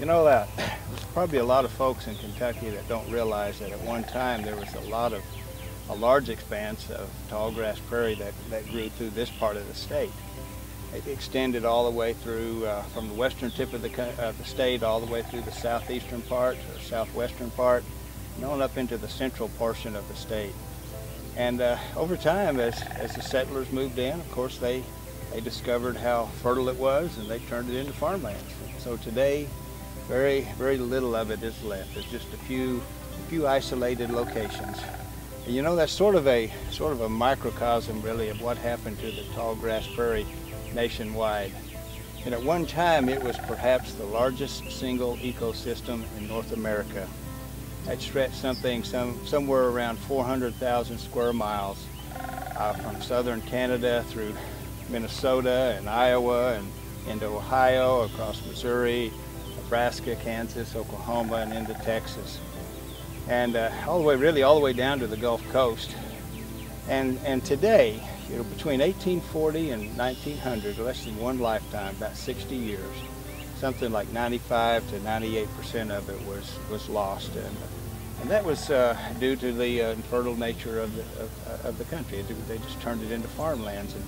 know that there's probably a lot of folks in Kentucky that don't realize that at one time there was a large expanse of tallgrass prairie that grew through this part of the state. It extended all the way through from the western tip of the state all the way through the southeastern part or southwestern part, and on up into the central portion of the state. And over time, as the settlers moved in, of course, they discovered how fertile it was, and they turned it into farmlands. So today, very little of it is left. There's just a few isolated locations. And you know, that's sort of a microcosm, really, of what happened to the tallgrass prairie nationwide. And at one time, it was perhaps the largest single ecosystem in North America. It stretched somewhere around 400,000 square miles from southern Canada through Minnesota and Iowa and into Ohio, across Missouri, Nebraska, Kansas, Oklahoma, and into Texas. And all the way down to the Gulf Coast. And today, you know, between 1840 and 1900, less than one lifetime, about 60 years, something like 95 to 98% of it was lost. And that was due to the infertile nature of the country. They just turned it into farmlands. And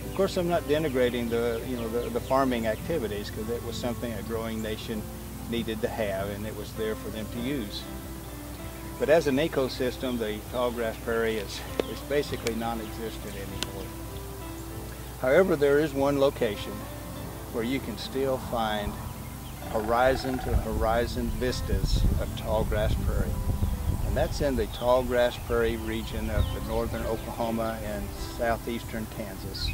of course, I'm not denigrating the farming activities, because it was something a growing nation needed to have, and it was there for them to use. But as an ecosystem, the tallgrass prairie is basically non-existent anymore. However, there is one location where you can still find horizon to horizon vistas of tallgrass prairie. And that's in the tallgrass prairie region of the northern Oklahoma and southeastern Kansas.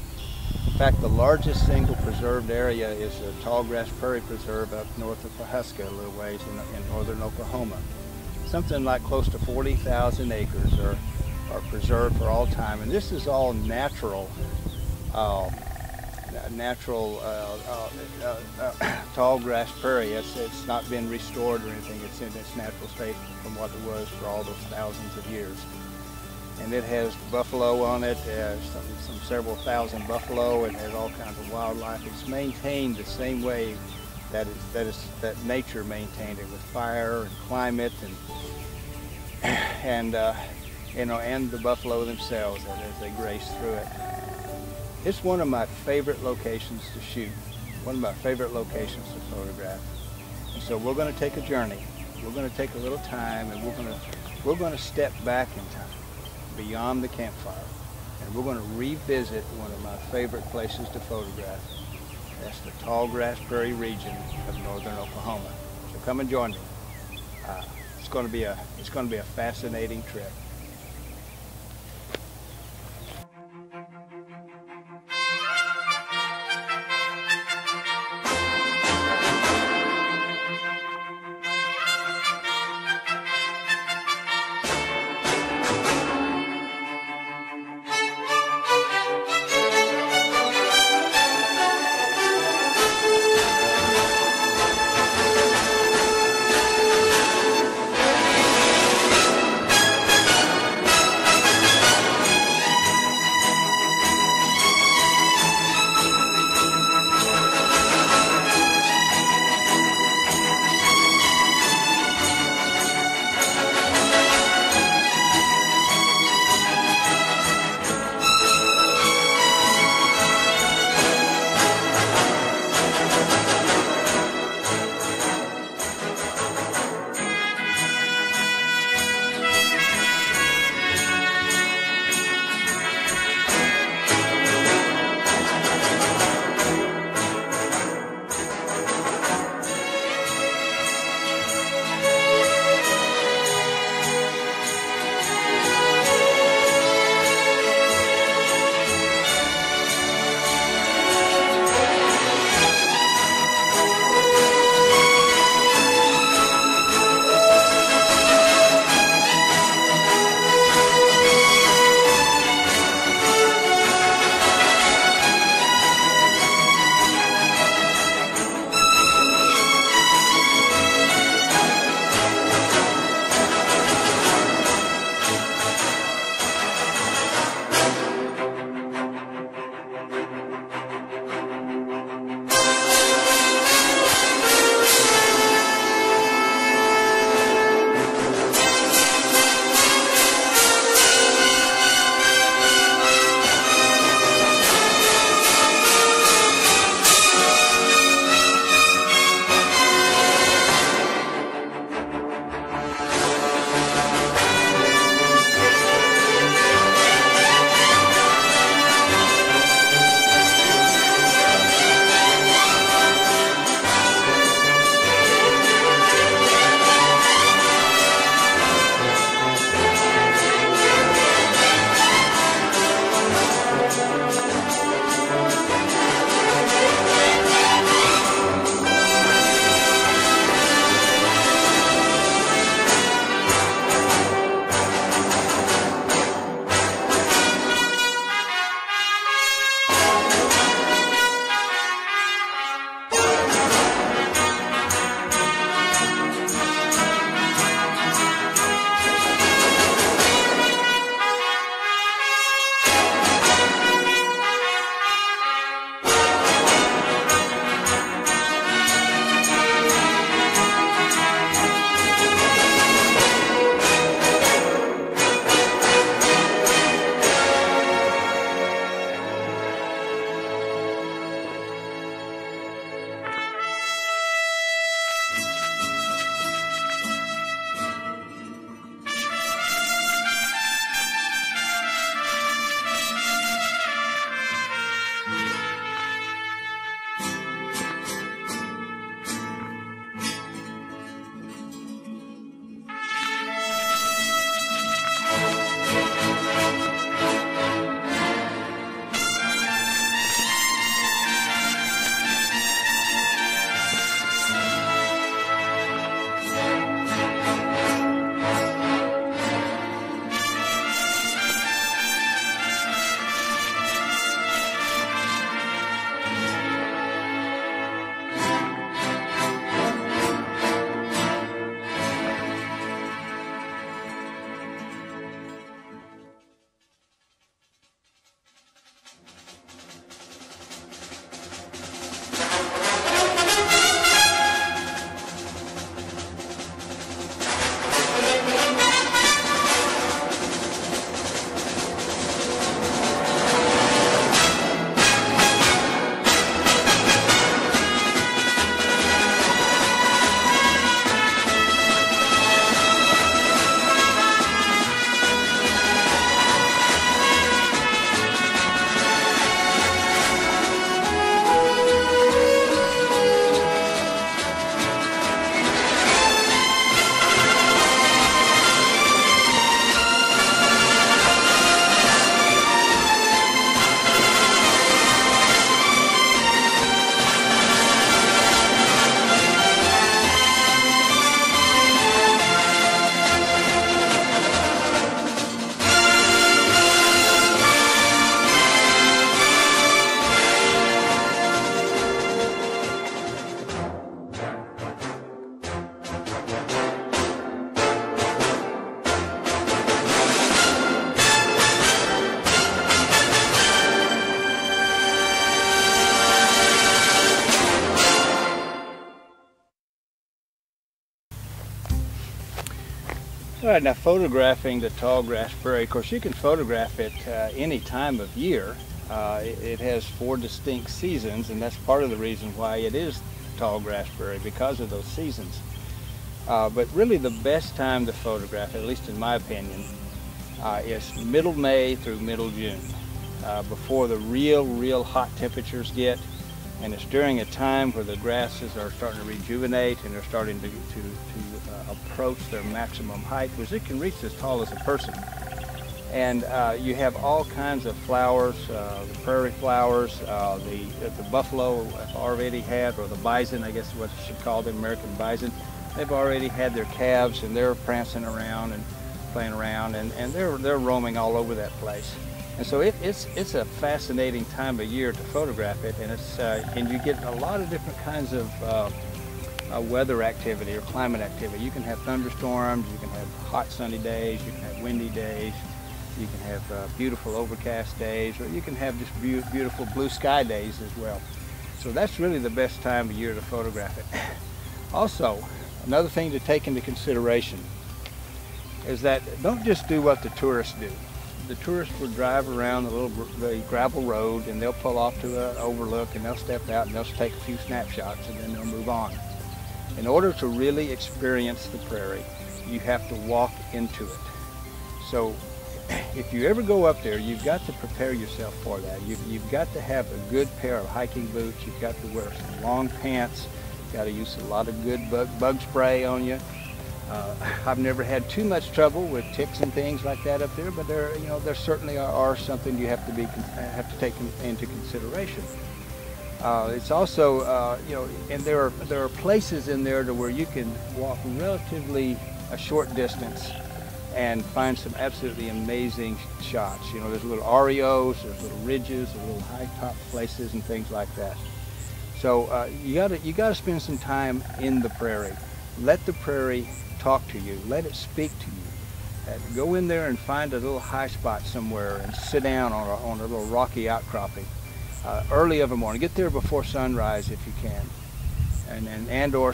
In fact, the largest single preserved area is the Tallgrass Prairie Preserve up north of Pawhuska, a little ways in northern Oklahoma. Something like close to 40,000 acres are preserved for all time, and this is all natural tallgrass prairie. It's not been restored or anything. It's in its natural state from what it was for all those thousands of years. And it has buffalo on it, some several thousand buffalo, and has all kinds of wildlife. It's maintained the same way that nature maintained it, with fire and climate and the buffalo themselves as they graze through it. It's one of my favorite locations to shoot, one of my favorite locations to photograph. And so we're going to take a journey. We're going to take a little time, and we're going to step back in time, beyond the campfire, and we're going to revisit one of my favorite places to photograph. That's the Tallgrass Prairie region of northern Oklahoma. So come and join me. It's going to be a fascinating trip. All right, now photographing the tallgrass prairie, of course you can photograph it any time of year. It has 4 distinct seasons, and that's part of the reason why it is tallgrass prairie, because of those seasons. But really the best time to photograph, at least in my opinion, is middle May through middle June, before the real hot temperatures get, and it's during a time where the grasses are starting to rejuvenate and they're starting to approach their maximum height, which it can reach as tall as a person. And you have all kinds of flowers, the prairie flowers, the buffalo have already had, or the bison, I guess is what you should call them, American bison. They've already had their calves and they're prancing around and playing around, and they're roaming all over that place. And so it's a fascinating time of year to photograph it, and you get a lot of different kinds of weather activity or climate activity. You can have thunderstorms, you can have hot sunny days, you can have windy days, you can have beautiful overcast days, or you can have just beautiful blue sky days as well. So that's really the best time of year to photograph it. Also, another thing to take into consideration is that don't just do what the tourists do. The tourists will drive around the gravel road, and they'll pull off to an overlook, and they'll step out and they'll take a few snapshots, and then they'll move on. In order to really experience the prairie, you have to walk into it. So if you ever go up there, you've got to prepare yourself for that. You've got to have a good pair of hiking boots. You've got to wear some long pants. You've got to use a lot of good bug spray on you. I've never had too much trouble with ticks and things like that up there, but there certainly are something you have to take into consideration. It's also and there are places in there to where you can walk relatively a short distance and find some absolutely amazing shots. There's little areos, there's little ridges, there's little high top places and things like that. So you gotta spend some time in the prairie. Let the prairie talk to you. Let it speak to you. Go in there and find a little high spot somewhere and sit down on a little rocky outcropping early of a morning. Get there before sunrise if you can, and/or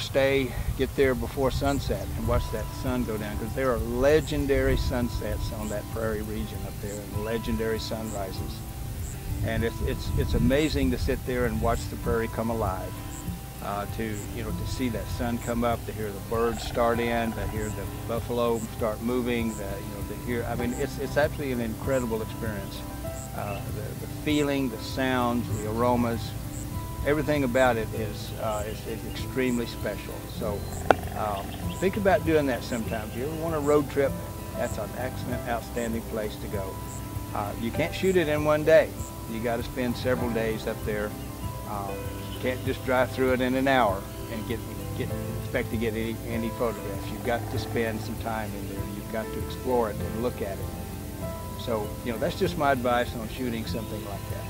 get there before sunset and watch that sun go down, because there are legendary sunsets on that prairie region up there, and legendary sunrises. And it's amazing to sit there and watch the prairie come alive. To see that sun come up, to hear the birds start in, to hear the buffalo start moving, it's actually an incredible experience. The feeling, the sounds, the aromas, everything about it is extremely special. So think about doing that sometime. If you ever want a road trip, that's an excellent, outstanding place to go. You can't shoot it in one day. You got to spend several days up there. You can't just drive through it in an hour and expect to get any photographs. You've got to spend some time in there. You've got to explore it and look at it. So, that's just my advice on shooting something like that.